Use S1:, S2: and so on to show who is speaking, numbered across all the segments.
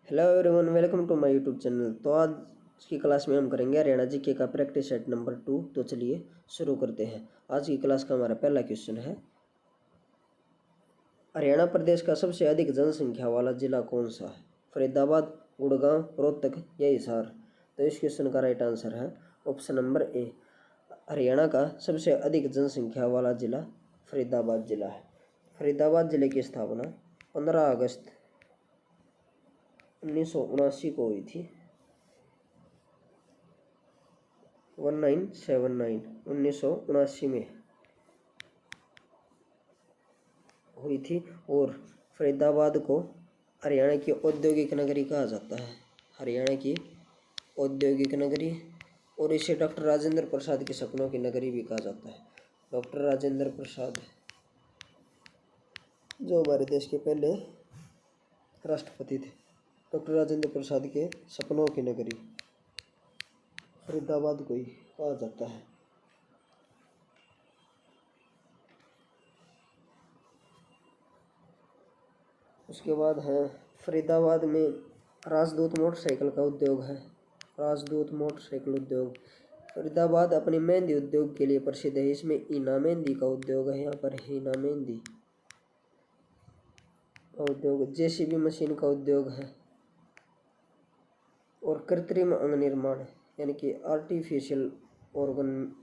S1: Hello everyone, welcome to my YouTube channel. तो आज की क्लास में हम करेंगे हरियाणा जीके का प्रैक्टिस सेट नंबर 2। तो चलिए शुरू करते हैं। आज की क्लास का हमारा पहला क्वेश्चन है, हरियाणा प्रदेश का सबसे अधिक जनसंख्या वाला जिला कौन सा है? फरीदाबाद, गुड़गांव, रोहतक या हिसार? तो इस क्वेश्चन का राइट आंसर है ऑप्शन नंबर ए। हरियाणा का सबसे अधिक जनसंख्या वाला जिला फरीदाबाद जिला है। फरीदाबाद जिले की स्थापना 15 अगस्त 1979 को हुई थी। 1979 में हुई थी और फरीदाबाद को हरियाणा की औद्योगिक नगरी कहा जाता है। हरियाणा की औद्योगिक नगरी, और इसे डॉक्टर राजेंद्र प्रसाद के सपनों की नगरी भी कहा जाता है। डॉक्टर राजेंद्र प्रसाद जो हमारे देश के पहले राष्ट्रपति थे, डॉक्टर राजेंद्र प्रसाद के सपनों की नगरी फरीदाबाद को ही कहा जाता है। उसके बाद है, फरीदाबाद में राजदूत मोटरसाइकिल का उद्योग है। राजदूत मोटरसाइकिल उद्योग। फरीदाबाद अपनी मेहंदी उद्योग के लिए प्रसिद्ध है। इसमें हीना मेहंदी का उद्योग है। यहाँ पर हीना मेहंदी का उद्योग, जेसीबी मशीन का उद्योग है और कृत्रिम अंग निर्माण यानी कि आर्टिफिशियल ऑर्गन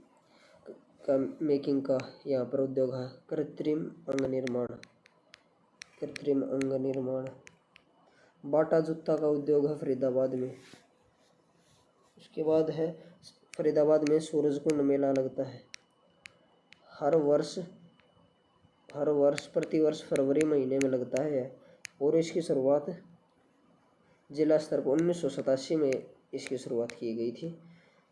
S1: का मेकिंग का यहाँ पर उद्योग है। कृत्रिम अंग निर्माण। बाटा जूता का उद्योग है फरीदाबाद में। उसके बाद है, फरीदाबाद में सूरजकुंड मेला लगता है। हर वर्ष प्रतिवर्ष फरवरी महीने में लगता है और इसकी शुरुआत जिला स्तर पर 1987 में इसकी शुरुआत की गई थी,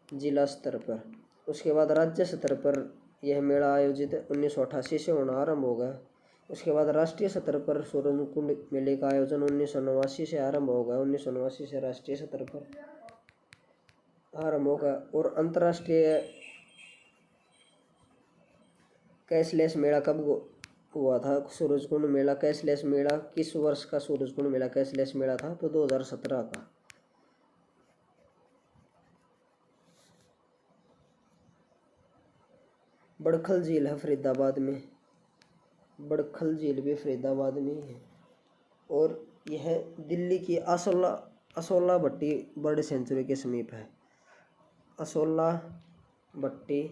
S1: जिला स्तर पर। उसके बाद राज्य स्तर पर यह मेला आयोजित 1988 से होना आरंभ हो गया। उसके बाद राष्ट्रीय स्तर पर सूरजकुंड मेले का आयोजन 1989 से आरंभ होगा। 1989 से राष्ट्रीय स्तर पर आरंभ होगा। और अंतर्राष्ट्रीय कैशलेस मेला कब हुआ था? सूरजकुंड मेला कैशलेस मेला किस वर्ष का सूरजकुंड मेला कैशलेस मेला था? तो 2017 का। बड़खल झील है फरीदाबाद में। बड़खल झील भी फरीदाबाद में ही है और यह दिल्ली की असोला भट्टी बर्ड सेंचुरी के समीप है। असोला भट्टी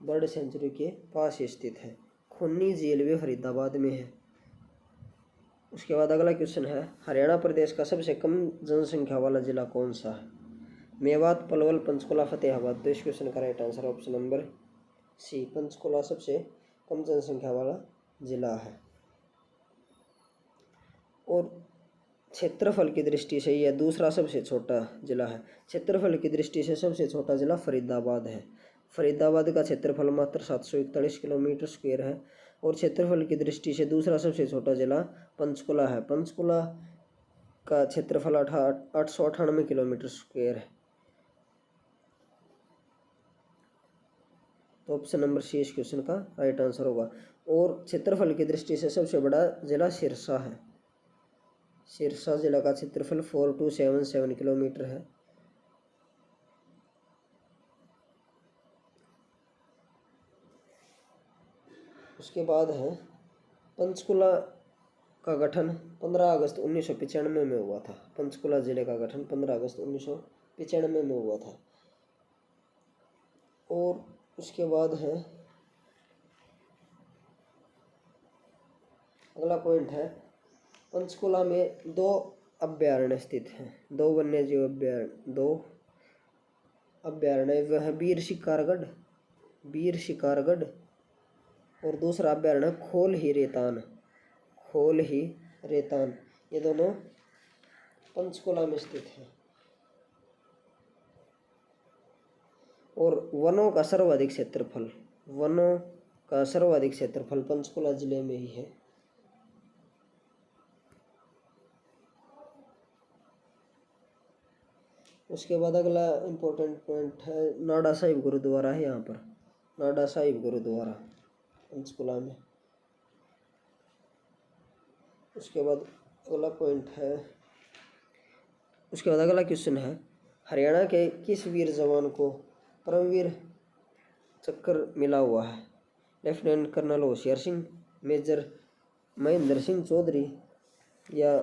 S1: बर्ड सेंचुरी के पास स्थित है। खूनी झील भी फरीदाबाद में है। उसके बाद अगला क्वेश्चन है, हरियाणा प्रदेश का सबसे कम जनसंख्या वाला जिला कौन सा है? मेवात, पलवल, पंचकुला, फतेहाबाद? तो इस क्वेश्चन का right answer option number C, Panchkula सबसे कम जनसंख्या वाला जिला है। और क्षेत्रफल की दृष्टि से यह दूसरा सबसे छोटा जिला है। क्षेत्रफल की दृष्टि से सबसे छोटा जिला फरीदाबाद है। फरीदाबाद का क्षेत्रफल मात्र 741 किलोमीटर स्क्वायर है और क्षेत्रफल की दृष्टि से दूसरा सबसे छोटा जिला पंचकुला है। पंचकुला का क्षेत्रफल 898 किलोमीटर स्क्वायर है। तो ऑप्शन नंबर सी इस क्वेश्चन का राइट आंसर होगा। और क्षेत्रफल की दृष्टि से सबसे बड़ा जिला सिरसा है। सिरसा जिला का क्षेत्रफल 4277 किलोमीटर है। उसके बाद है, पंचकुला का गठन 15 अगस्त 1995 में हुआ था। पंचकुला जिले का गठन 15 अगस्त 1995 में हुआ था। और उसके बाद है, अगला पॉइंट है, पंचकुला में 2 अभ्यारण्य स्थित हैं। 2 वन्यजीव अभ्यारण्य, 2 अभ्यारण्य। वह वीर शिकारगढ़ और दूसरा अभ्यारण्य खोल ही रेतान। ये दोनों पंचकुला में स्थित हैं। और वनों का सर्वाधिक क्षेत्रफल पंचकुला जिले में ही है। उसके बाद अगला इम्पोर्टेंट पॉइंट है, नाडा साहिब गुरुद्वारा है यहाँ पर। नाडा साहिब गुरुद्वारा पंचकुला में। उसके बाद अगला पॉइंट है, उसके बाद अगला क्वेश्चन है, हरियाणा के किस वीर जवान को परमवीर चक्र मिला हुआ है? Lieutenant colonel Hoshiyar Singh, major Mahendra Singh Chaudhary, या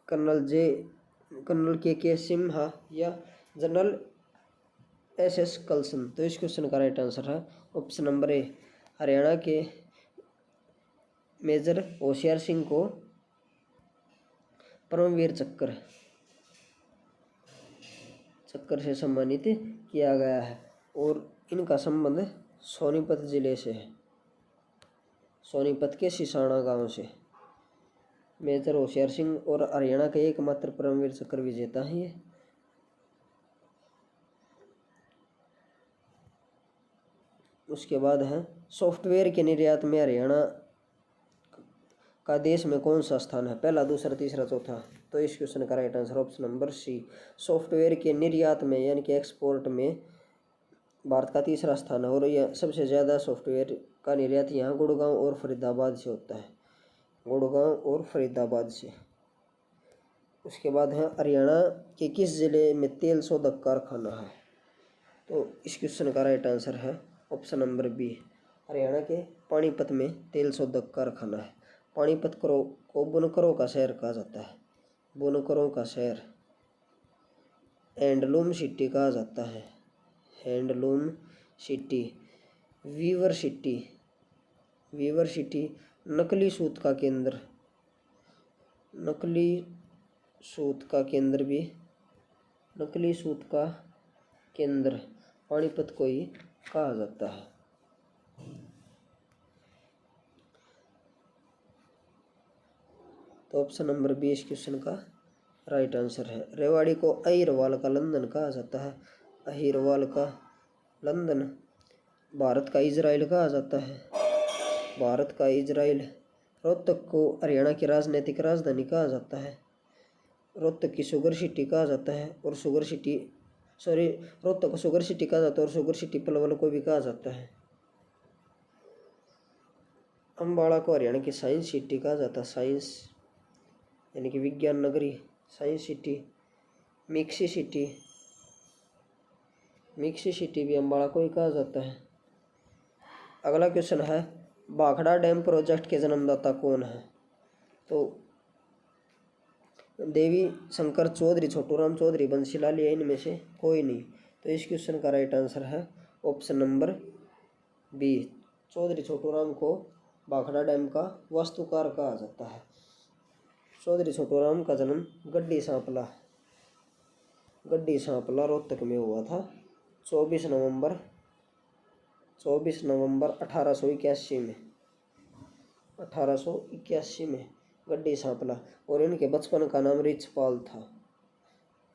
S1: कर्नल के सिम्हा, या जनरल एस कल्सन? तो इस क्वेश्चन का राइट आंसर है ऑप्शन नंबर ए, हरियाणा के मेजर होशियार सिंह को परमवीर चक्र से सम्मानित किया गया है और इनका संबंध सोनीपत जिले से है, सोनीपत के सिसाना गांव से। मेजर होशियार सिंह और हरियाणा के एकमात्र परमवीर चक्र विजेता हैं ये। उसके बाद है, सॉफ्टवेयर के निर्यात में हरियाणा का देश में कौन सा स्थान है? पहला, दूसरा, तीसरा, चौथा? तो इस क्वेश्चन का right answer option number C, software के निर्यात में यानी कि एक्सपोर्ट में भारत का तीसरा स्थान है और यह सबसे ज़्यादा सॉफ्टवेयर का निर्यात यहाँ गुड़गांव और फरीदाबाद से होता है, गुड़गांव और फरीदाबाद से। उसके बाद है, हरियाणा के किस जिले में तेल शोधक कारखाना है? तो इस क्वेश्चन का राइट आंसर है ऑप्शन नंबर बी, हरियाणा के पानीपत में तेल शोधक कारखाना है। पानीपत को बुनकरों का शहर कहा जाता है, बुनकरों का शहर, हैंडलूम सिटी कहा जाता है, handloom city. Weaver city, weaver city नकली सूत का केंद्र, नकली सूत का केंद्र भी, नकली सूत का केंद्र पानीपत को ही कहा जाता है। तो ऑप्शन नंबर बी इस क्वेश्चन का राइट आंसर है। रेवाड़ी को अहिरवाल का लंदन कहा जाता है, अहिरवाल का लंदन। भारत का इजराइल कहा जाता है, भारत का इजराइल। रोहतक को हरियाणा की राजनीतिक राजधानी कहा जाता है, रोहतक की शुगर सिटी कहा जाता है और शुगर सिटी रोहतक को शुगर सिटी कहा जाता है और शुगर सिटी पलवल को भी कहा जाता है। अम्बाड़ा को हरियाणा की साइंस सिटी कहा जाता है, साइंस यानी कि विज्ञान नगरी, science city. Mixie city, mixie city भी अम्बाड़ा को ही कहा जाता है। अगला क्वेश्चन है, भाखड़ा डैम प्रोजेक्ट के जन्मदाता कौन है? तो देवी शंकर चौधरी, छोटूराम चौधरी, बंसीलाल, या इनमें से कोई नहीं। तो इस क्वेश्चन का राइट आंसर है option number B, Chaudhary Chhoturam को भाखड़ा डैम का वास्तुकार कहा जाता है। चौधरी छोटूराम का जन्म गड्डी सांपला, गड्डी सांपला रोहतक में हुआ था 24 नवंबर 1881 में, 1881 में गड्डी सांपला। और इनके बचपन का नाम रिचपाल था,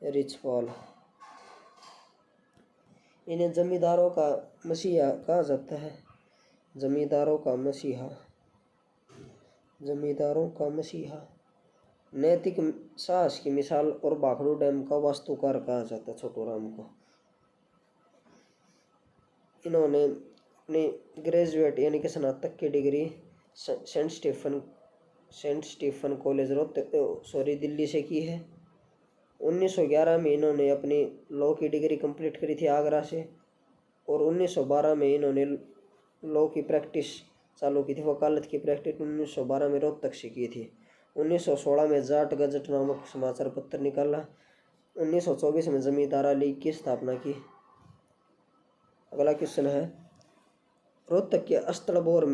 S1: रिचपाल। इन्हें जमींदारों का मसीहा कहा जाता है, जमींदारों का मसीहा, जमींदारों का मसीहा। नैतिक साहस की मिसाल और भाखड़ू डैम का वास्तुकार कहा जाता है छोटूराम को। इन्होंने अपनी ग्रेजुएट यानी कि स्नातक की degree saint Stephen college Delhi से की है। 1911 में इन्होंने अपनी लॉ की डिग्री कंप्लीट करी थी आगरा से और 1912 में इन्होंने लॉ की प्रैक्टिस चालू की थी, वकालत की प्रैक्टिस 1912 में रोहतक से की थी। 1916 में जाट गजट नामक समाचार पत्र निकाला। 1924 में जमींदारा लीग की स्थापना की। अगला क्वेश्चन है, रोहतक के अस्तलबोर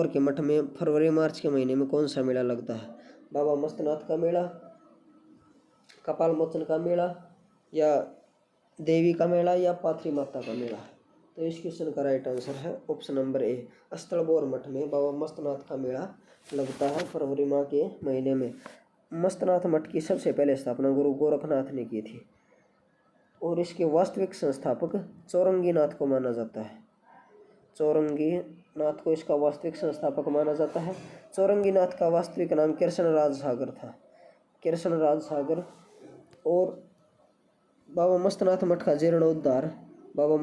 S1: के मठ में फरवरी मार्च के महीने में कौन सा मेला लगता है? बाबा मस्तनाथ का मेला, कपाल मोचन का मेला, या देवी का मेला, या पाथरी माता का मेला? तो इस क्वेश्चन का राइट आंसर है ऑप्शन नंबर ए, अस्तलबोर मठ में बाबा मस्तनाथ का मेला लगता है फरवरी माह के महीने में। मस्तनाथ मठ की सबसे पहले स्थापना गुरु गोरखनाथ ने की थी और इसके वास्तविक संस्थापक चौरंगीनाथ को माना जाता है, चौरंगीनाथ को इसका वास्तविक संस्थापक माना जाता है। चौरंगीनाथ का वास्तविक नाम कृष्णराज सागर था, कृष्णराज सागर। और बाबा मस्तनाथ मठ का जीर्णोद्धार बाबा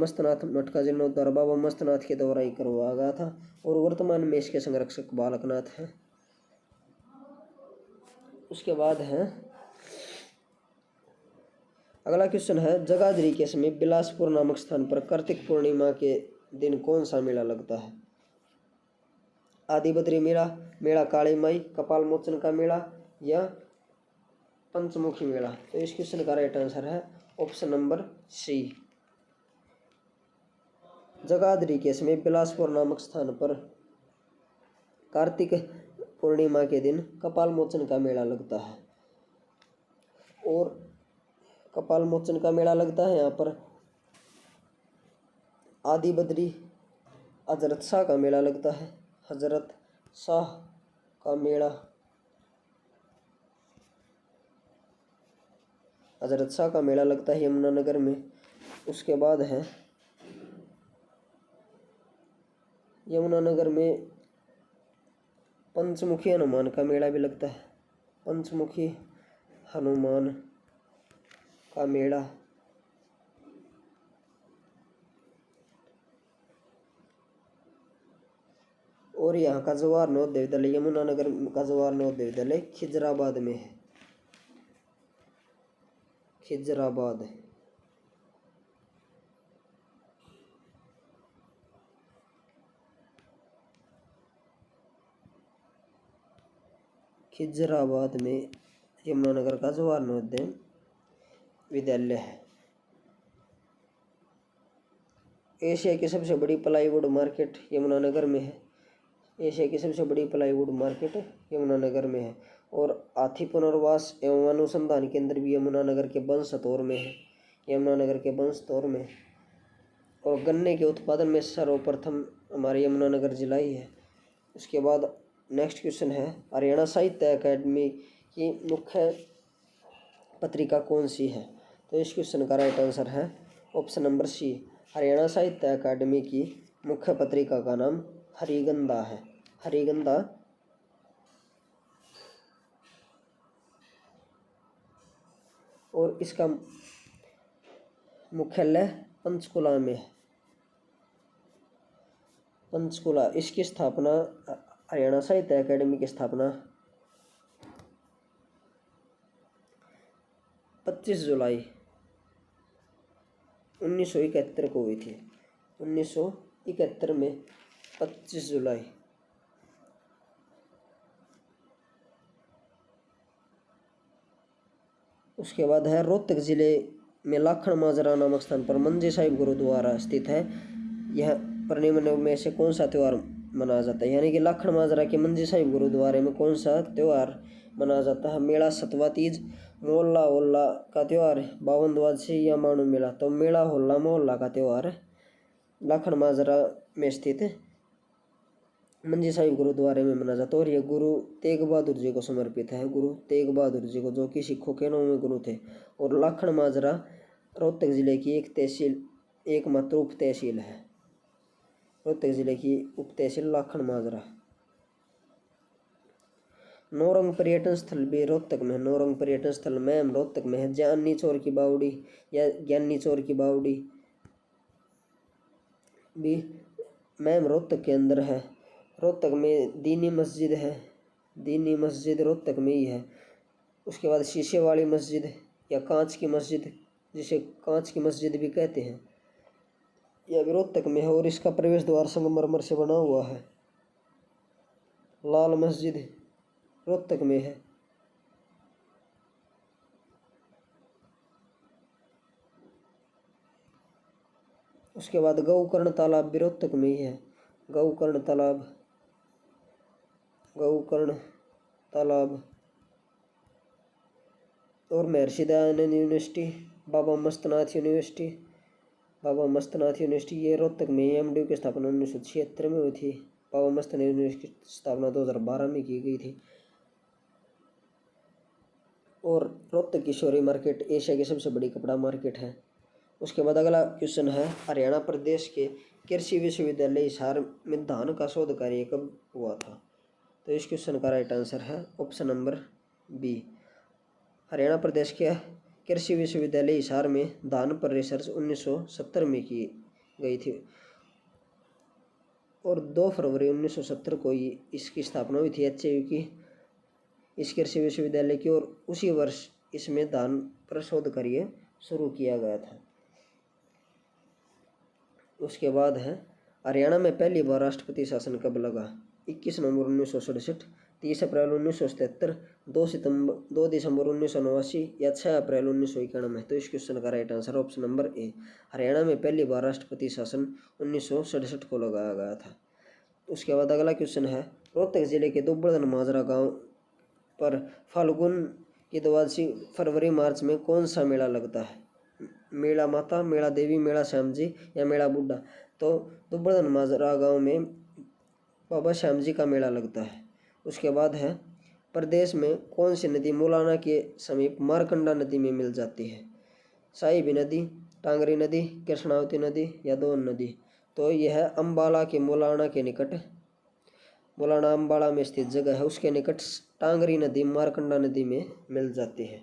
S1: मस्तनाथ के द्वारा ही करवाया गया था और वर्तमान में इसके संरक्षक बालकनाथ हैं। उसके बाद है अगला क्वेश्चन है, जगाधरी के समीप बिलासपुर नामक स्थान पर कार्तिक पूर्णिमा के दिन कौन सा मेला लगता है? आदि बद्री मेला, मेला काली माई, कपाल मोचन का मेला या पंचमुखी मेला? तो इस क्वेश्चन का राइट आंसर है ऑप्शन नंबर सी। जगाधरी के समीप बिलासपुर नामक स्थान पर कार्तिक पूर्णिमा के दिन कपाल मोचन का मेला लगता है। और कपाल मोचन का मेला लगता है यहाँ पर। आदि बद्री हजरत शाह का मेला लगता है, हजरत शाह का मेला, हजरत शाह का मेला लगता है यमुनानगर में। उसके बाद है यमुनानगर में पंचमुखी हनुमान का मेला भी लगता है, पंचमुखी हनुमान का मेला। और यहाँ का जवाहर नवोदय विद्यालय, यमुनानगर का जवाहर नवोदय विद्यालय खिजराबाद में है, खिजराबाद। खिजराबाद में यमुनानगर का जवाहर नवोदय विद्यालय है। एशिया की सबसे बड़ी प्लाईवुड मार्केट यमुनानगर में है, एशिया की सबसे बड़ी प्लाईवुड मार्केट यमुनानगर में है। और हाथी पुनर्वास एवं अनुसंधान केंद्र भी यमुनानगर के बंसतौर में है, यमुनानगर के बंसतौर में। और गन्ने के उत्पादन में सर्वप्रथम हमारे यमुनानगर जिला ही है। उसके बाद नेक्स्ट क्वेश्चन है, हरियाणा साहित्य अकादमी की मुख्य पत्रिका कौन सी है? तो इस क्वेश्चन का राइट आंसर है ऑप्शन नंबर सी। हरियाणा साहित्य अकादमी की मुख्य पत्रिका का नाम हरिगंधा है, हरिगंधा। और इसका मुख्यालय पंचकुला में है, पंचकुला। इसकी स्थापना, हरियाणा साहित्य अकादमी की स्थापना 25 जुलाई 1971 को हुई थी, 1971 में 25 जुलाई। उसके बाद है, रोहतक जिले में लाखन माजरा नामक स्थान पर मंजी साहिब गुरुद्वारा स्थित है। यह पर निम्न में से कौन सा त्यौहार मनाया जाता है? यानी कि लाखन माजरा के मंजी साहिब गुरुद्वारे में कौन सा त्यौहार मनाया जाता है? मेला सतवा तीज, मोहल्ला होल्ला का त्यौहार, बावन द्वादशी या माणू मेला? तो मेला होल्ला मोहल्ला का त्यौहार लाखन माजरा में स्थित मंजी साहिब गुरुद्वारे में मनाया जाता है। और यह गुरु तेग बहादुर जी को समर्पित है, गुरु तेग बहादुर जी को, जो कि सिखों के 9वें गुरु थे। और लाखन माजरा रोहतक जिले की एक तहसील, एकमात्र उप तहसील है, रोहतक जिले की उप तहसील लाखन माजरा। नौरंग पर्यटन स्थल भी रोहतक में है, नौरंग पर्यटन स्थल में रोहतक में है। ज्ञानी चौर की बावड़ी या ज्ञानी चौर की बावड़ी भी मैम रोहतक के अंदर है। रोहतक में दीनी मस्जिद है, दीनी मस्जिद रोहतक में ही है। उसके बाद शीशे वाली मस्जिद या कांच की मस्जिद, जिसे कांच की मस्जिद भी कहते हैं, यह भी रोहतक में है। और इसका प्रवेश द्वार संगमरमर से बना हुआ है। लाल मस्जिद रोहतक में है। उसके बाद गौकर्ण तालाब भी रोहतक में ही है, गौकर्ण तालाब, गौकर्ण तालाब। और Maharshi Dayanand university, Baba Mastnath university, Baba Mastnath university ये रोहतक में। एमडीयू की स्थापना 1976 में हुई थी। बाबा मस्तनाथ यूनिवर्सिटी की स्थापना 2012 में की गई थी। और रोहतक की शोरी मार्केट एशिया की सबसे बड़ी कपड़ा मार्केट है। उसके बाद अगला क्वेश्चन है, हरियाणा प्रदेश के कृषि विश्वविद्यालय हिसार में धान का शोध कार्य कब हुआ था? तो इस क्वेश्चन का राइट आंसर है ऑप्शन नंबर बी। हरियाणा प्रदेश के कृषि विश्वविद्यालय हिसार में धान पर रिसर्च 1970 में की गई थी। और 2 फरवरी 1970 को इसकी स्थापना हुई थी। HAU की इस कृषि विश्वविद्यालय की, और उसी वर्ष इसमें धान पर शोध कार्य शुरू किया गया था। उसके बाद है हरियाणा में पहली बार राष्ट्रपति शासन कब लगा? 21 नवंबर 1967, 30 अप्रैल 1977, 2 दिसंबर 1989 या 6 अप्रैल 1991। तो इस क्वेश्चन का राइट आंसर ऑप्शन नंबर ए, हरियाणा में पहली बार राष्ट्रपति शासन 1967 को लगाया गया था। उसके बाद अगला क्वेश्चन है, रोहतक जिले के दुब्बड़न माजरा गांव पर फाल्गुन की द्वादशी फरवरी मार्च में कौन सा मेला लगता है? मेला माता, मेला देवी, मेला श्याम जी या मेला बुड्ढा? तो दुब्बड़न माजरा गांव में बाबा श्याम जी का मेला लगता है। उसके बाद है, प्रदेश में कौन सी नदी मुलाना के समीप मारकंडा नदी में मिल जाती है? साहिबी नदी, टांगरी नदी, कृष्णावती नदी या दोन नदी? तो यह अम्बाला के मुलाना के निकट, मुलाना अम्बाला में स्थित जगह है, उसके निकट टांगरी नदी मारकंडा नदी में मिल जाती है।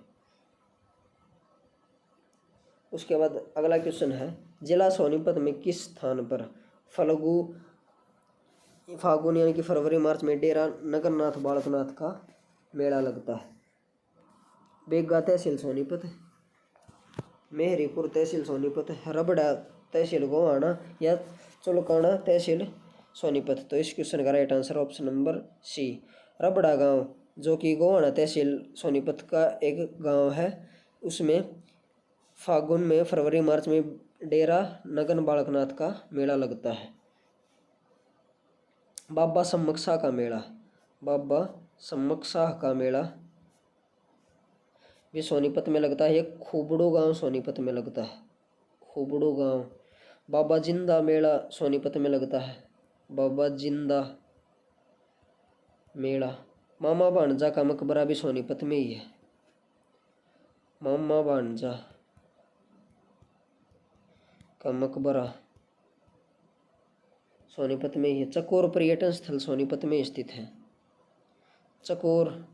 S1: उसके बाद अगला क्वेश्चन है, जिला सोनीपत में किस स्थान पर फागुन यानी कि फरवरी मार्च में डेरा नगरनाथ बालकनाथ का मेला लगता है? बेगा तहसील सोनीपत, मेहरीपुर तहसील सोनीपत, रबड़ा तहसील गोहाना या चुलकाना तहसील सोनीपत? तो इस क्वेश्चन का right answer option number C, Rabda गांव, जो कि गोहाना तहसील सोनीपत का एक गांव है, उसमें फागुन में फरवरी मार्च में डेरा नगन बालकनाथ का मेला लगता है। बाबा सम्मक शाह का मेला, बाबा सम्मक शाह का मेला भी सोनीपत में लगता है। ये खूबड़ू गांव सोनीपत में लगता है, खूबड़ू गांव। बाबा जिंदा मेला सोनीपत में लगता है, बाबा जिंदा मेला। मामा भांजा का मकबरा भी सोनीपत में ही है, मामा भांजा का मकबरा सोनीपत में ही है। चकोर पर्यटन स्थल सोनीपत में स्थित है, चकोर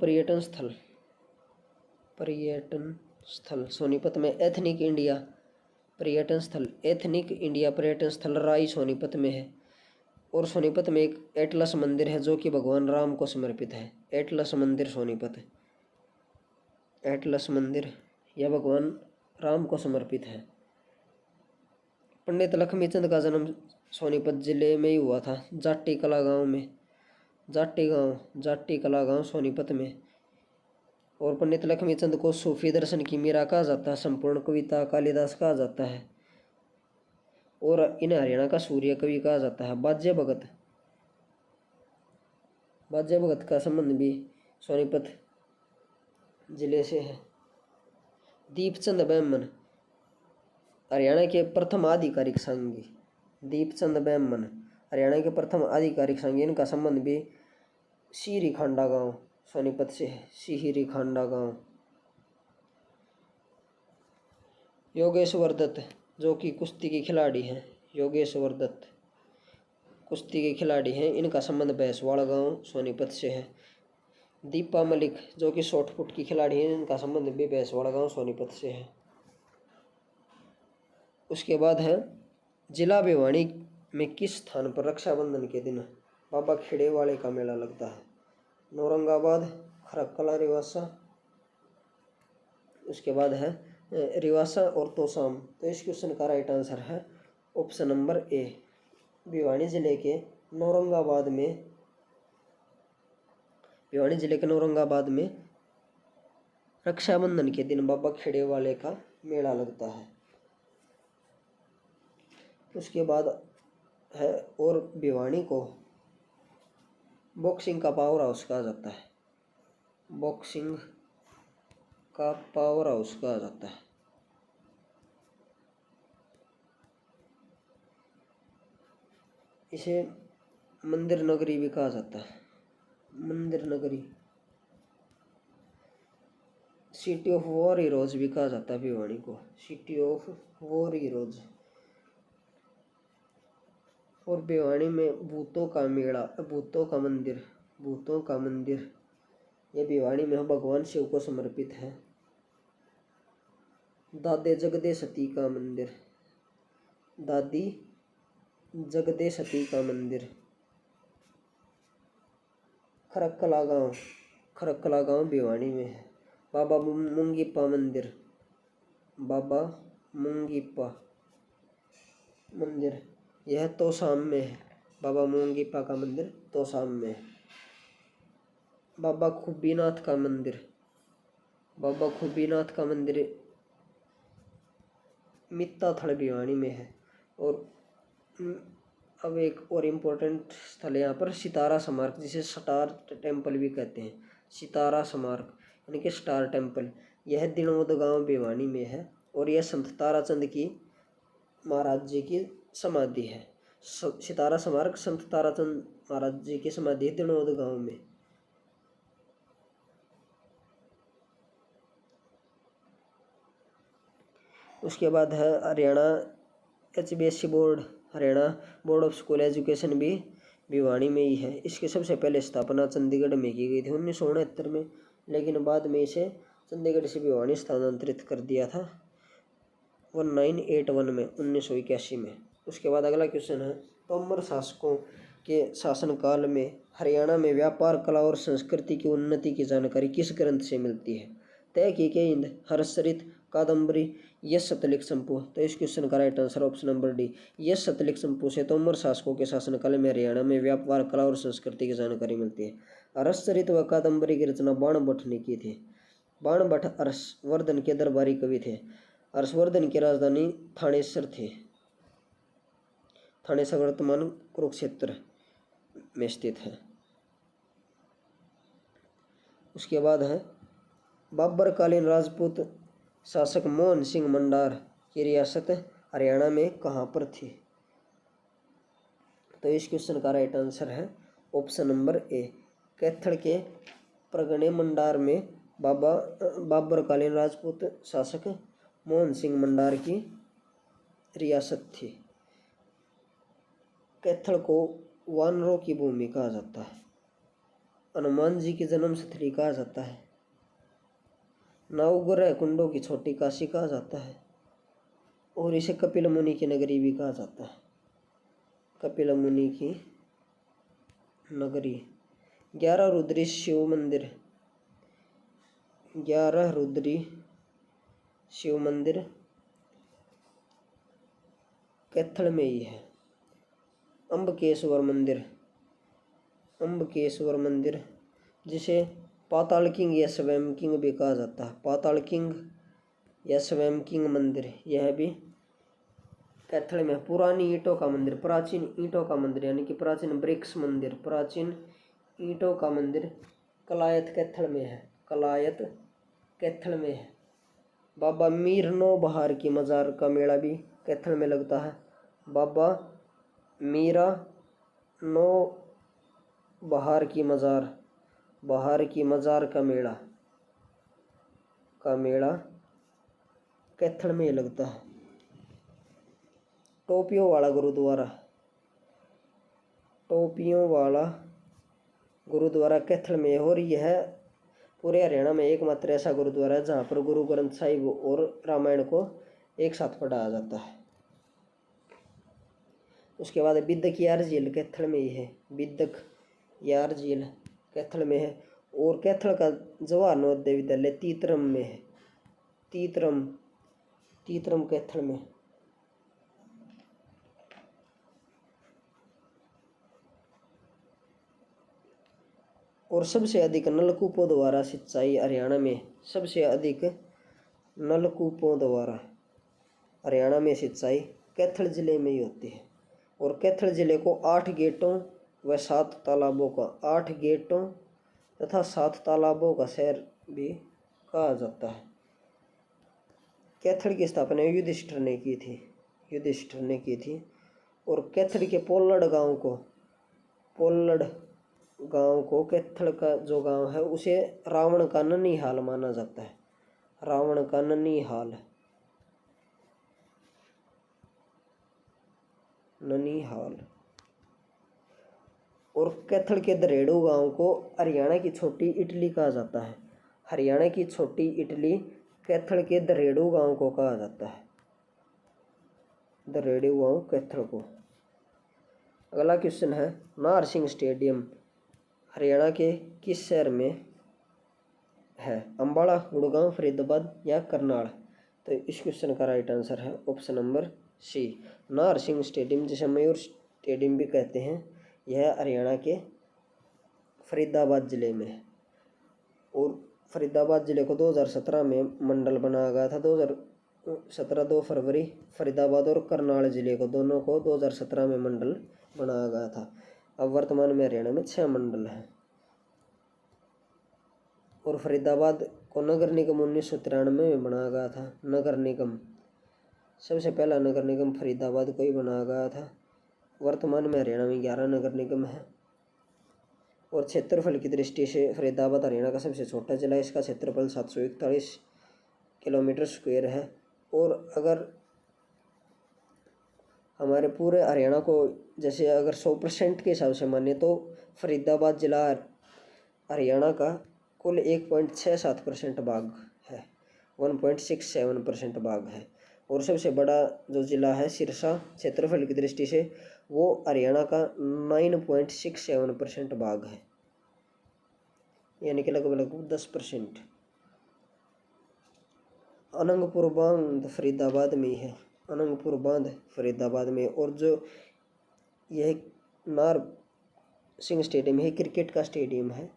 S1: पर्यटन स्थल सोनीपत में। एथनिक इंडिया पर्यटन स्थल राई सोनीपत में है। और सोनीपत में एक एटलस मंदिर है जो कि भगवान राम को समर्पित है, एटलस मंदिर सोनीपत, एटलस मंदिर यह भगवान राम को समर्पित है। पंडित लक्ष्मीचंद का जन्म सोनीपत जिले में ही हुआ था, जाट्टी कला गांव में, जाट्टी कला गांव सोनीपत में। और पंडित लक्ष्मीचंद को सूफी दर्शन की मीरा कहा जाता है, संपूर्ण कविता कालिदास कहा जाता है, और इन्हें हरियाणा का सूर्य कवि कहा जाता है। बाजे भगत का संबंध भी सोनीपत जिले से है। दीपचंद बैमन हरियाणा के प्रथम आधिकारिक संघी, दीपचंद बैमन हरियाणा के प्रथम आधिकारिक संघी, इनका संबंध भी सीरी खांडा गांव सोनीपत से है, सीरी खांडा गांव। योगेश्वर दत्त जो कि कुश्ती के खिलाड़ी हैं, योगेश्वर दत्त कुश्ती के खिलाड़ी हैं, इनका संबंध भैंसवाड़ा गांव सोनीपत से है। दीपा मलिक जो कि शॉटपुट की खिलाड़ी हैं, इनका संबंध भी भैंसवाड़ा गांव सोनीपत से है। उसके बाद है, जिला भिवानी में किस स्थान पर रक्षाबंधन के दिन बाबा खेड़ेवाले का मेला लगता है? नौरंगाबाद, खरक्कला, रिवासा। उसके बाद है रिवासा और तोशाम। तो इस क्वेश्चन का राइट आंसर है ऑप्शन नंबर ए, भिवानी जिले के नौरंगाबाद में रक्षाबंधन के दिन बाबा खेड़ेवाले का मेला लगता है। उसके बाद है, और भिवानी को बॉक्सिंग का पावर हाउस कहा जाता है, बॉक्सिंग का पावर हाउस कहा जाता है। इसे मंदिर नगरी भी कहा जाता है, मंदिर नगरी। सिटी ऑफ वॉर हीरोज भी कहा जाता है भिवानी को, सिटी ऑफ वॉर हीरोज। और भिवानी में भूतों का मंदिर यह भिवानी में भगवान शिव को समर्पित है। दादी जगदे सती का मंदिर, खरकला गांव भिवानी में है। बाबा मुंगीप्पा मंदिर, बाबा मुंगीप्पा मंदिर यह तोशाम में है। बाबा मुंगीप्पा का मंदिर तोशाम में है। बाबा खुब्बीनाथ का मंदिर, बाबा खुब्बीनाथ का मंदिर मित्ताथल भिवानी में है। और अब एक और इम्पोर्टेंट स्थल है यहाँ पर, सितारा स्मारक, जिसे स्टार टेम्पल भी कहते हैं। सितारा स्मारक यानी कि स्टार टेम्पल, यह दिनोद गांव भिवानी में है। और यह संत ताराचंद की महाराज जी की समाधि है। सितारा स्मारक संत ताराचंद महाराज जी की समाधि है दिनोद गांव में। उसके बाद है Haryana HBSC board, Haryana board of school education भी भिवानी में ही है। इसकी सबसे पहले स्थापना चंडीगढ़ में की गई थी 1969 में, लेकिन बाद में इसे चंडीगढ़ से भिवानी स्थानांतरित कर दिया था 1981 में, 1981 में। उसके बाद अगला क्वेश्चन है, तोमर शासकों के शासनकाल में हरियाणा में व्यापार, कला और संस्कृति की उन्नति की जानकारी किस ग्रंथ से मिलती है? तहकीक-ए-हिंद, हर्षचरित, कादम्बरी, यश सतलिख संपू। तो इस क्वेश्चन का right answer option number D, यश सतलिख संपू से तोमर शासकों के शासनकाल में हरियाणा में व्यापार, कला और संस्कृति की जानकारी मिलती है। हर्षचरित व कादम्बरी की रचना बाणभट्ट ने की थी। बाणभट्ट हर्षवर्धन के दरबारी कवि थे। हर्षवर्धन की राजधानी थानेसर थी। थानेसर वर्तमान कुरुक्षेत्र में स्थित है। उसके बाद है, बाबरकालीन राजपूत शासक मोहन सिंह मंडार की रियासत हरियाणा में कहाँ पर थी? तो इस क्वेश्चन का राइट आंसर है ऑप्शन नंबर ए, कैथल के परगणे मंडार में बाबरकालीन राजपूत शासक मोहन सिंह मंडार की रियासत थी। कैथल को वानरों की भूमि कहा जाता है। हनुमान जी की जन्मस्थली कहा जाता है। नवग्रह कुंडों की छोटी काशी कहा जाता है। और इसे कपिल मुनि की नगरी भी कहा जाता है। कपिल मुनि की नगरी। 11 रुद्री शिव मंदिर, 11 रुद्री शिव मंदिर कैथल में ही है। अम्बकेश्वर मंदिर, अम्बकेश्वर मंदिर जिसे पाताल किंग या स्वयं किंग भी कहा जाता है। पाताल किंग या स्वयं किंग मंदिर, यह भी कैथल में। पुरानी ईंटों का मंदिर, प्राचीन ईंटों का मंदिर यानी कि प्राचीन ब्रिक्स मंदिर, प्राचीन ईंटों का मंदिर कलायत कैथल में है। कलायत कैथल में है। बाबा मीरनो बहार की मज़ार का मेला भी कैथल में लगता है। बाबा मीरा नो बहार की मज़ार, बहार की मज़ार का मेला कैथल में लगता है। टोपियों वाला गुरुद्वारा, टोपियों वाला गुरुद्वारा कैथल में है। और यह पूरे हरियाणा में एकमात्र ऐसा गुरुद्वारा है जहाँ पर गुरु ग्रंथ साहिब और रामायण को एक साथ पढ़ाया जाता है। उसके बाद बिद्दक यार झील कैथल में ही है। बिद्दक यार झील कैथल में है। और कैथल का जवाहर नवोदय विद्यालय तीतरम में है। तीतरम कैथल में। और सबसे अधिक नलकूपों द्वारा सिंचाई हरियाणा में, सबसे अधिक नलकूपों द्वारा हरियाणा में सिंचाई कैथल जिले में ही होती है। और कैथल जिले को 8 गेटों व 7 तालाबों का, 8 गेटों तथा 7 तालाबों का शहर भी कहा जाता है। कैथल की स्थापना युधिष्ठिर ने की थी। और कैथल के पोल्लड़ गांव को कैथल का जो गांव है उसे रावण का ननिहाल माना जाता है। रावण का ननिहाल। और कैथल के दरेड़ू गांव को हरियाणा की छोटी इटली कहा जाता है। हरियाणा की छोटी इटली कैथल के दरेड़ू गांव को कहा जाता है। दरेड़ू गांव कैथल को। अगला क्वेश्चन है, नाहर सिंह स्टेडियम हरियाणा के किस शहर में है? अंबाला, गुड़गांव, फरीदाबाद या करनाल? तो इस क्वेश्चन का राइट आंसर है option number C, Nahar Singh stadium, जिसे मयूर स्टेडियम भी कहते हैं। यह हरियाणा के फरीदाबाद जिले में है। और फरीदाबाद जिले को 2017 में मंडल बनाया गया था। 2017 2 फरवरी फरीदाबाद और करनाल जिले को दोनों को 2017 में मंडल बनाया गया था। अब वर्तमान में हरियाणा में 6 मंडल हैं। और फरीदाबाद को नगर निगम 1993 में बनाया गया था। नगर निगम, सबसे पहला नगर निगम फरीदाबाद को ही बनाया गया था। वर्तमान में हरियाणा में 11 नगर निगम है। और क्षेत्रफल की दृष्टि से फरीदाबाद हरियाणा का सबसे छोटा जिला है। इसका क्षेत्रफल 741 किलोमीटर स्क्वायर है। और अगर हमारे पूरे हरियाणा को जैसे अगर 100% के हिसाब से माने तो फरीदाबाद जिला हरियाणा का कुल 1.67% भाग है, 1.67% भाग है। और सबसे बड़ा जो जिला है सिरसा, क्षेत्रफल की दृष्टि से वो हरियाणा का 9.67% भाग है, यानी कि लगभग 10%। अनंगपुर बांध फरीदाबाद में है, अनंगपुर बांध फरीदाबाद में। और जो यह नाहर सिंह स्टेडियम है, क्रिकेट का स्टेडियम है,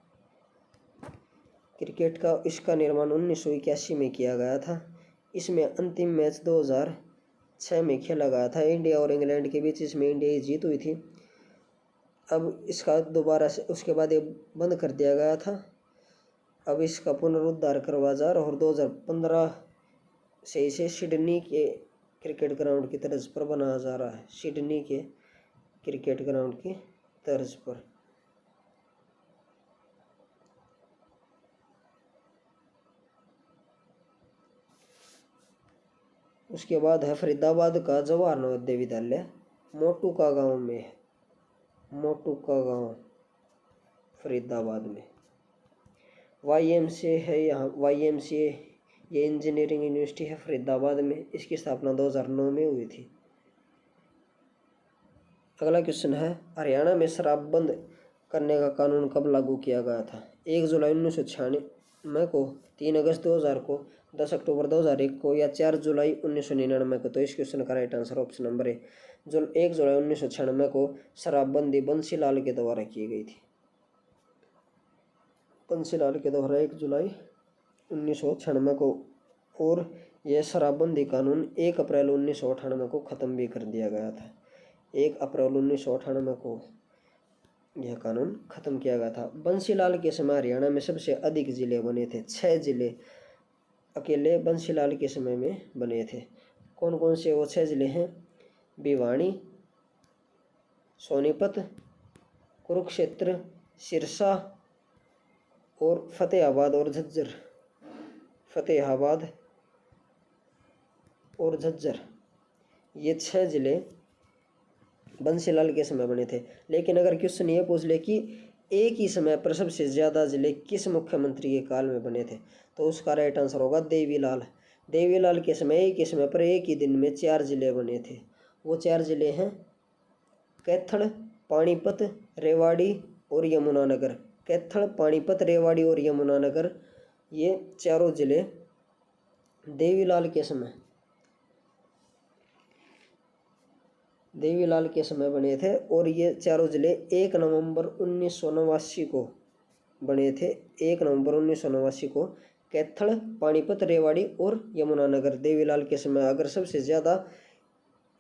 S1: क्रिकेट का। इसका निर्माण 1981 में किया गया था। इसमें अंतिम मैच 2006 में खेला गया था इंडिया और इंग्लैंड के बीच। इसमें इंडिया की जीत हुई थी। अब इसका दोबारा से उसके बाद ये बंद कर दिया गया था। अब इसका पुनरुद्धार करवा जा रहा और 2015 से इसे सिडनी के क्रिकेट ग्राउंड की तर्ज पर बनाया जा रहा है, सिडनी के क्रिकेट ग्राउंड की तर्ज पर। उसके बाद है फरीदाबाद का जवाहर नवोदय विद्यालय, मोटुका गांव में है, मोटुका गांव फरीदाबाद में। YMCA है यहाँ, YMCA ये इंजीनियरिंग यूनिवर्सिटी है फरीदाबाद में। इसकी स्थापना 2009 में हुई थी। अगला क्वेश्चन है, हरियाणा में शराब बंद करने का कानून कब लागू किया गया था? 1 जुलाई 1996 को, 3 अगस्त 2000 को, 10 अक्टूबर 2001 को या 4 जुलाई 1999 को? तो इस क्वेश्चन का राइट आंसर ऑप्शन नंबर ए, जो 1 जुलाई 1996 को शराबबंदी बंसीलाल के द्वारा की गई थी। बंसीलाल के द्वारा 1 जुलाई 1996 को। और यह शराबबंदी कानून 1 अप्रैल 1998 को ख़त्म भी कर दिया गया था। 1 अप्रैल 1998 को यह कानून ख़त्म किया गया था। बंसीलाल के समय हरियाणा में सबसे अधिक जिले बने थे, 6 जिले अकेले बंसीलाल के समय में बने थे। कौन कौन से वो 6 जिले हैं? भिवानी, सोनीपत, कुरुक्षेत्र, सिरसा और फतेहाबाद और झज्जर। फतेहाबाद और झज्जर, ये 6 जिले बंसीलाल के समय बने थे। लेकिन अगर क्वेश्चन ये पूछ ले कि एक ही समय पर सबसे ज़्यादा जिले किस मुख्यमंत्री के काल में बने थे, तो उसका राइट आंसर होगा देवीलाल। देवीलाल के समय एक ही समय पर एक ही दिन में 4 जिले बने थे। वो 4 जिले हैं कैथल, पानीपत, रेवाड़ी और यमुनानगर। कैथल, पानीपत, रेवाड़ी और यमुनानगर, ये चारों जिले देवीलाल के समय बने थे। और ये चारों जिले 1 नवंबर 1989 को बने थे। 1 नवंबर 1989 को कैथल, पानीपत, रेवाड़ी और यमुनानगर देवीलाल के समय। अगर सबसे ज़्यादा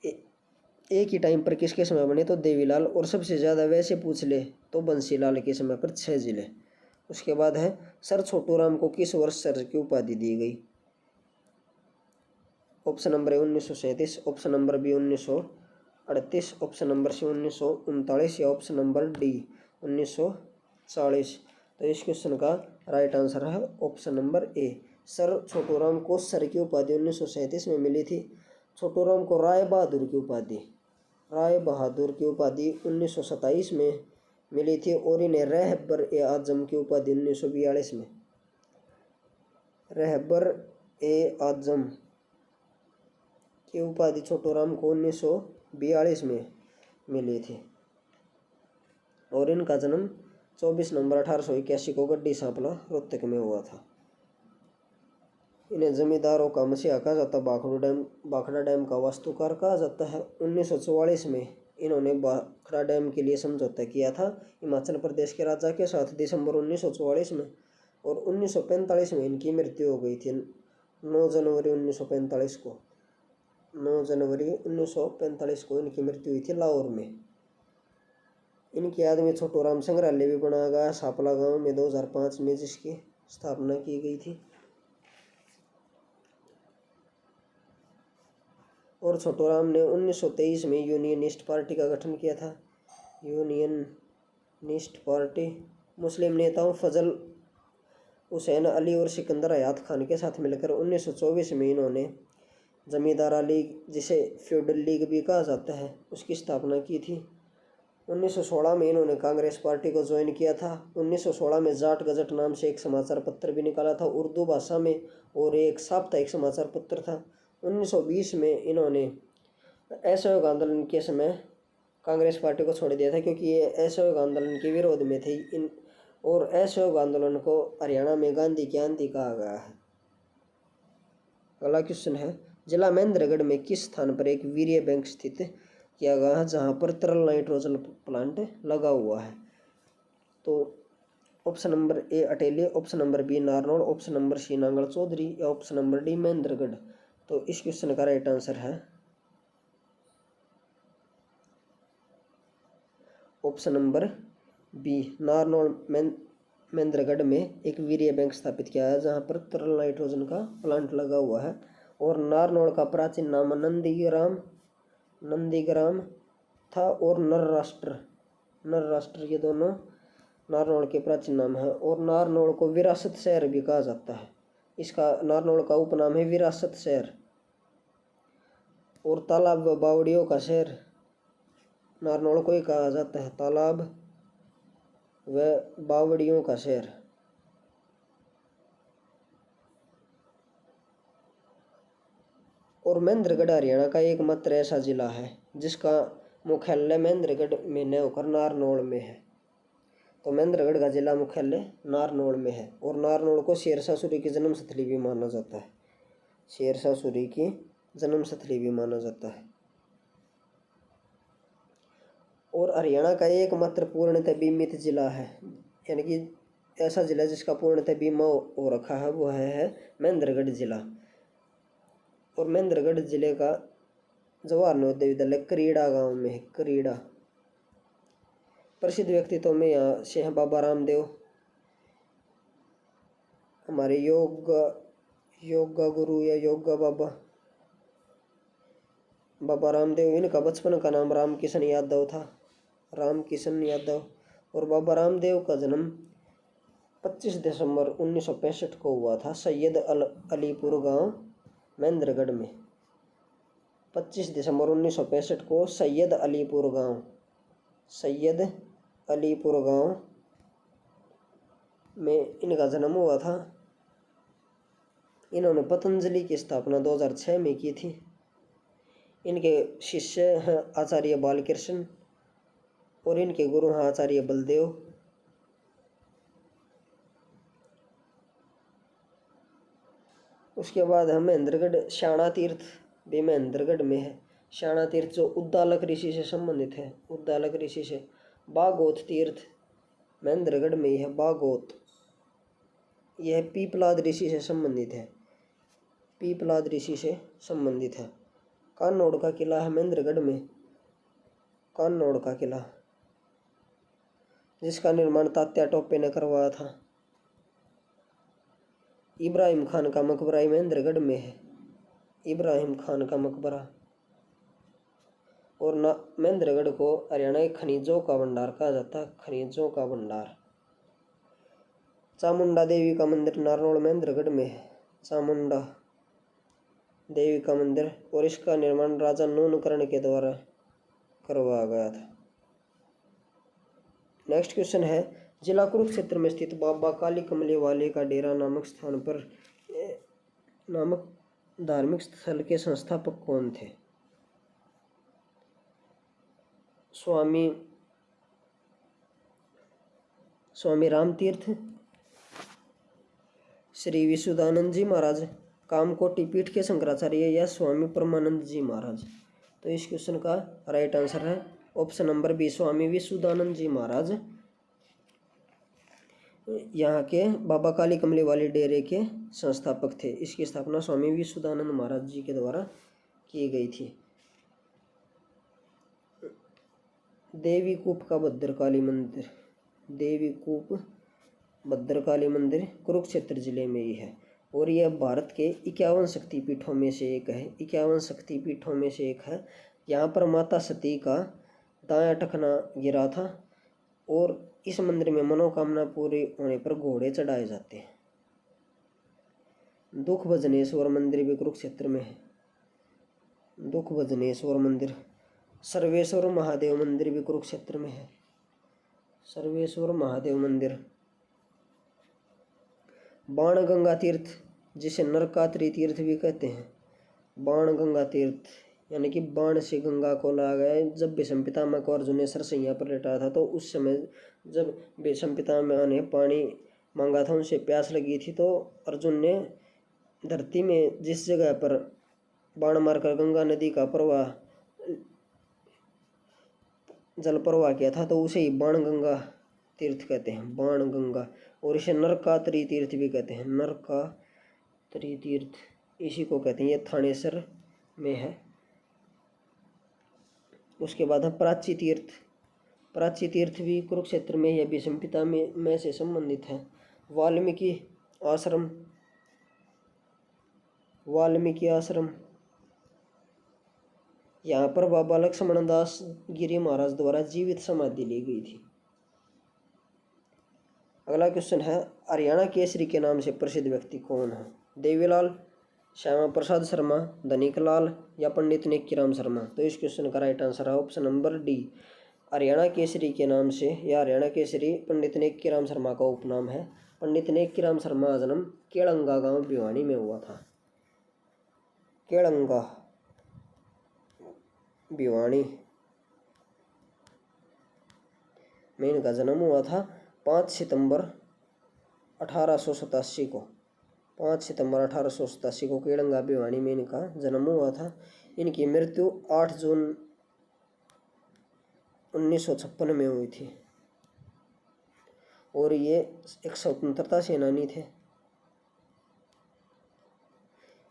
S1: एक ही टाइम पर किसके समय बने तो देवीलाल, और सबसे ज़्यादा वैसे पूछ ले तो बंसीलाल के समय पर 6 जिले। उसके बाद है सर छोटूराम को किस वर्ष सर की उपाधि दी गई? Option number A 1937, option number B 1938, option number C 1939 या ऑप्शन नंबर डी 1940। तो इस क्वेश्चन का राइट आंसर है ऑप्शन नंबर ए। सर छोटूराम को सर की उपाधि 1937 में मिली थी। छोटूराम को राय बहादुर की उपाधि 1927 में मिली थी। और इन्हें रहबर ए आजम की उपाधि 1942 में, रहबर ए आजम की उपाधि छोटूराम को 1942 में मिली थी। और इनका जन्म 24 नवंबर 1881 को गड्डी सांपला रोहतक में हुआ था। इन्हें जमींदारों का मसीहा कहा जाता। भाखड़ा डैम का वास्तुकार कहा जाता है। 1944 में इन्होंने भाखड़ा डैम के लिए समझौता किया था हिमाचल प्रदेश के राजा के साथ, दिसंबर 1944 में। और 1945 में इनकी मृत्यु हो गई थी। 9 जनवरी 1945 को 9 जनवरी 1945 को इनकी मृत्यु हुई थी लाहौर में। इनकी याद में छोटूराम संग्रहालय भी बनाया गया सांपला गांव में 2005 में, जिसकी स्थापना की गई थी। और छोटूराम ने 1923 में यूनियनिस्ट पार्टी का गठन किया था। यूनियनिस्ट पार्टी मुस्लिम नेताओं फजल हुसैन अली और सिकंदर हयात खान के साथ मिलकर 1924 में इन्होंने जमींदारा लीग, जिसे फ्यूडल लीग भी कहा जाता है, उसकी स्थापना की थी। 1916 में इन्होंने कांग्रेस पार्टी को ज्वाइन किया था। 1916 में जाट गजट नाम से एक समाचार पत्र भी निकाला था उर्दू भाषा में, और एक साप्ताहिक समाचार पत्र था। 1920 में इन्होंने असहयोग आंदोलन के समय कांग्रेस पार्टी को छोड़ दिया था, क्योंकि ये असहयोग आंदोलन के विरोध में थे। और असहयोग आंदोलन को हरियाणा में गांधी की आंधी कहा गया है। अगला क्वेश्चन है, जिला महेंद्रगढ़ में किस स्थान पर एक वीर्य बैंक स्थित किया गया है जहां पर तरल नाइट्रोजन प्लांट लगा हुआ है? तो option number A Ateli, option number B Narnaul, option number C Nangal Chaudhary, या ऑप्शन नंबर डी महेंद्रगढ़। तो इस क्वेश्चन का राइट आंसर है option number B, Narnaul Mahendragarh में एक वीर्य बैंक स्थापित किया है जहां पर तरल नाइट्रोजन का प्लांट लगा हुआ है। और नारनौल का प्राचीन नाम नंदीग्राम था, और नरराष्ट्र ये दोनों नारनौल के प्राचीन नाम है। और नारनौल को विरासत शहर भी कहा जाता है। इसका नारनौल का उपनाम है विरासत शहर। और तालाब व बावड़ियों का शहर नारनौल को ही कहा जाता है, तालाब व बावड़ियों का शहर। और महेंद्रगढ़ हरियाणा का एकमात्र ऐसा जिला है जिसका मुख्यालय महेंद्रगढ़ में न होकर नारनौल में है। तो महेंद्रगढ़ का जिला मुख्यालय नारनौल में है। और नारनौल को शेरशाह सूरी की जन्मस्थली भी माना जाता है। शेरशाह सूरी की जन्मस्थली भी माना जाता है। और हरियाणा का एकमात्र पूर्णतः बीमित जिला है, यानी कि ऐसा जिला जिसका पूर्णतः बीमा हो रखा है, वो है महेंद्रगढ़ जिला। और महेंद्रगढ़ जिले का जवाहर नवोदय विद्यालय करीड़ा गांव में है। करीड़ा। प्रसिद्ध व्यक्तित्व में यहाँ से हैं बाबा रामदेव, हमारे योगा गुरु या योगा बाबा रामदेव। इनका बचपन का नाम रामकिशन यादव था, रामकिशन यादव। और बाबा रामदेव का जन्म 25 दिसंबर 1965 को हुआ था सैयद अलीपुर गांव महेंद्रगढ़ में। 25 दिसंबर 1965 को सैयद अलीपुर गांव में इनका जन्म हुआ था। इन्होंने पतंजलि की स्थापना 2006 में की थी। इनके शिष्य हैं आचार्य बालकृष्ण, और इनके गुरु हैं आचार्य बलदेव। उसके बाद हम महेंद्रगढ़ श्याणा तीर्थ भी महेंद्रगढ़ में है। श्याणा तीर्थ जो उद्दालक ऋषि से संबंधित है, उद्दालक ऋषि से। बागोत तीर्थ महेंद्रगढ़ में ही है, बागोत। यह पीपलाद ऋषि से संबंधित है, पीपलाद ऋषि से संबंधित है। कान्नौड़ का किला है महेंद्रगढ़ में, कान्नौड़ का किला, जिसका निर्माण तात्या टोपे ने करवाया था। इब्राहिम खान का मकबरा महेंद्रगढ़ में है, इब्राहिम खान का मकबरा। और महेंद्रगढ़ को हरियाणा के खनिजों का भंडार कहा जाता है, खनिजों का भंडार। चामुंडा देवी का मंदिर नारनौल महेंद्रगढ़ में है, चामुंडा देवी का मंदिर। और इसका निर्माण राजा नूनकर्ण के द्वारा करवाया गया था। नेक्स्ट क्वेश्चन है, जिला कुरुक्षेत्र में स्थित बाबा काली कमले वाले का डेरा नामक स्थान पर नामक धार्मिक स्थल के संस्थापक कौन थे? स्वामी स्वामी राम तीर्थ, श्री विशुद्धानंद जी महाराज, कामकोटि पीठ के शंकराचार्य या स्वामी परमानंद जी महाराज। तो इस क्वेश्चन का राइट आंसर है ऑप्शन नंबर बी, स्वामी विशुद्धानंद जी महाराज। यहाँ के बाबा काली कमली वाली डेरे के संस्थापक थे। इसकी स्थापना स्वामी विशुद्धानंद महाराज जी के द्वारा की गई थी। देवी कूप का भद्रकाली मंदिर, देवी कूप भद्रकाली मंदिर कुरुक्षेत्र जिले में ही है और यह भारत के 51 शक्तिपीठों में से एक है। 51 शक्तिपीठों में से एक है। यहाँ पर माता सती का दायां टखना गिरा था और इस मंदिर में मनोकामना पूरी होने पर घोड़े चढ़ाए जाते हैं। दुख भजनेश्वर मंदिर भी कुरुक्षेत्र में है। दुख भजनेश्वर मंदिर। सर्वेश्वर महादेव मंदिर भी कुरुक्षेत्र में है। सर्वेश्वर महादेव मंदिर। बाण गंगा तीर्थ, जिसे नरकात्री तीर्थ भी कहते हैं। बाण गंगा तीर्थ यानी कि बाण से गंगा को लगाया। जब भीष्म पितामह को अर्जुन ने सरसैया पर लेटाया था तो उस समय जब भीष्म पितामह ने पानी मांगा था, उनसे प्यास लगी थी, तो अर्जुन ने धरती में जिस जगह पर बाण मारकर गंगा नदी का प्रवाह जल प्रवाह किया था तो उसे ही बाण गंगा तीर्थ कहते हैं। बाण गंगा। और इसे नरकात्री तीर्थ भी कहते हैं। नरकात्री तीर्थ इसी को कहते हैं। ये थानेसर में है। उसके बाद है प्राची तीर्थ। प्राची तीर्थ भी कुरुक्षेत्र में या भीष्म पितामह में से संबंधित है। वाल्मीकि आश्रम। वाल्मीकि आश्रम। यहाँ पर बाबा लक्ष्मण दास गिरी महाराज द्वारा जीवित समाधि ली गई थी। अगला क्वेश्चन है, हरियाणा केसरी के नाम से प्रसिद्ध व्यक्ति कौन है? देवीलाल, श्यामा प्रसाद शर्मा, धनिक लाल या पंडित नेक्कीराम शर्मा। तो इस क्वेश्चन का राइट आंसर है option number D, Haryana Kesari के नाम से या हरियाणा केसरी पंडित नेक्कीराम शर्मा का उपनाम है। पंडित नेक्कीराम शर्मा का जन्म केलंगा गांव भिवानी में हुआ था। केलंगा भिवानी में इनका जन्म हुआ था 5 सितंबर 1887 को। 5 सितंबर 1887 को केलंगा भिवानी में इनका जन्म हुआ था। इनकी मृत्यु 8 जून 1956 में हुई थी और ये एक स्वतंत्रता सेनानी थे।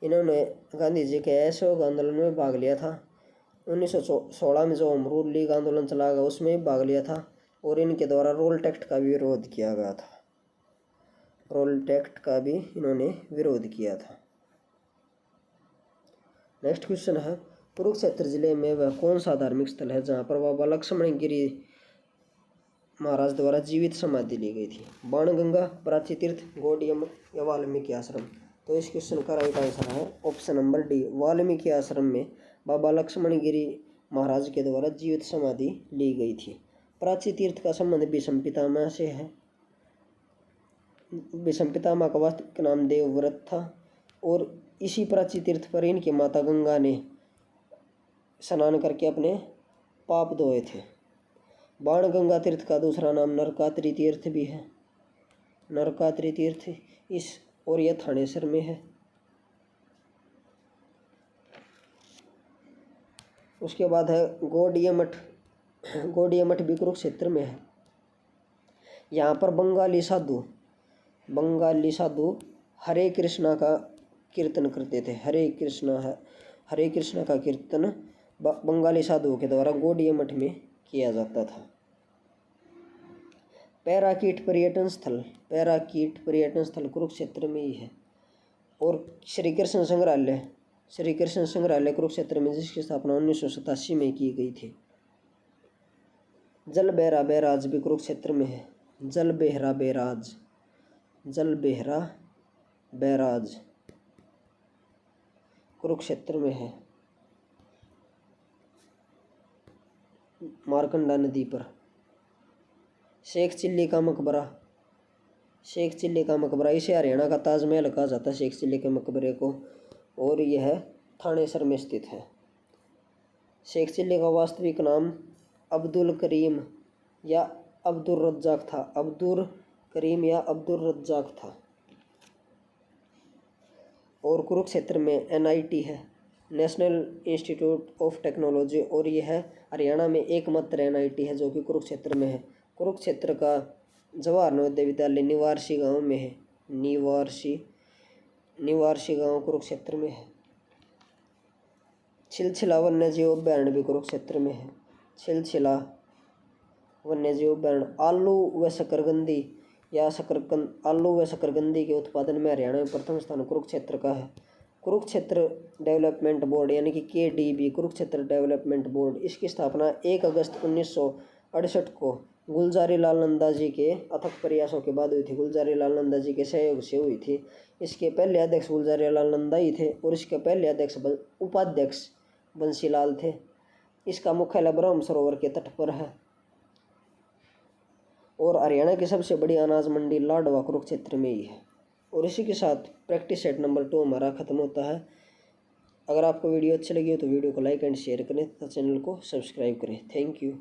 S1: इन्होंने गांधी जी के असहयोग आंदोलन में भाग लिया था। 1916 में जो होम रूल लीग आंदोलन चला गया उसमें भी भाग लिया था और इनके द्वारा रोल टैक्स का भी विरोध किया गया था। रोल टैक्स का भी इन्होंने विरोध किया था। नेक्स्ट क्वेश्चन है, कुरुक्षेत्र जिले में वह कौन सा धार्मिक स्थल है जहाँ पर बाबा लक्ष्मण गिरी महाराज द्वारा जीवित समाधि ली गई थी? बाणगंगा, प्राची तीर्थ, गौड़िया मठ या वाल्मीकि आश्रम। तो इस क्वेश्चन का राइट आंसर है ऑप्शन नंबर डी, वाल्मीकि आश्रम में बाबा लक्ष्मण गिरी महाराज के द्वारा जीवित समाधि ली गई थी। प्राची तीर्थ का संबंध भीष्म पितामह से है। भीष्म पितामह का वास्तविक नाम देवव्रत था और इसी प्राची तीर्थ पर इनकी माता गंगा ने स्नान करके अपने पाप धोए थे। बाण गंगा तीर्थ का दूसरा नाम नरकात्री तीर्थ भी है। नरकात्री तीर्थ इस और यह थानेसर में है। उसके बाद है गौड़िया मठ। गौड़िया मठ भी कुरुक्षेत्र में है। यहाँ पर बंगाली साधु हरे कृष्णा का कीर्तन करते थे। हरे कृष्णा का कीर्तन बंगाली साधुओं के द्वारा गौड़िया मठ में किया जाता था। पैराकीट पर्यटन स्थल कुरुक्षेत्र में ही है। और श्री कृष्ण संग्रहालय कुरुक्षेत्र में, जिसकी स्थापना 1987 में की गई थी। जल बेहरा बैराज भी कुरुक्षेत्र में है। जल बेहरा बैराज कुरुक्षेत्र में है, मारकंडा नदी पर। शेख चिल्ली का मकबरा, इसे हरियाणा का ताजमहल कहा जाता है, शेख चिल्ली के मकबरे को, और यह थानेसर में स्थित है। शेख चिल्ली का वास्तविक नाम अब्दुल करीम या अब्दुल रज्जाक था। अब्दुल करीम या अब्दुल रज्जाक था। और कुरुक्षेत्र में NIT है, नेशनल इंस्टीट्यूट ऑफ टेक्नोलॉजी, और यह हरियाणा में एकमात्र NIT है जो कि कुरुक्षेत्र में है। कुरुक्षेत्र का जवाहर नवोदय विद्यालय निवारसी गांव में है। निवारसी गांव कुरुक्षेत्र में है। छिलछिला वन्य जीव अभ्यारण्य भी कुरुक्षेत्र में है। छिलछिला वन्य जीव अभ्यारण्य। आलू व शकरकंदी के उत्पादन में हरियाणा में प्रथम स्थान कुरुक्षेत्र का है। कुरुक्षेत्र डेवलपमेंट बोर्ड यानी कि KDB, कुरुक्षेत्र डेवलपमेंट बोर्ड, इसकी स्थापना 1 अगस्त 1968 को गुलजारी लाल नंदा जी के अथक प्रयासों के बाद हुई थी। गुलजारी लाल नंदा जी के सहयोग से हुई थी। इसके पहले अध्यक्ष गुलजारी लाल नंदा ही थे और इसके पहले उपाध्यक्ष बंसीलाल थे। इसका मुख्यालय ब्रह्म सरोवर के तट पर है। और हरियाणा की सबसे बड़ी अनाज मंडी लाडवा कुरुक्षेत्र में ही है। और इसी के साथ प्रैक्टिस सेट नंबर 2 हमारा खत्म होता है। अगर आपको वीडियो अच्छी लगी हो तो वीडियो को लाइक एंड शेयर करें तथा चैनल को सब्सक्राइब करें। Thank you.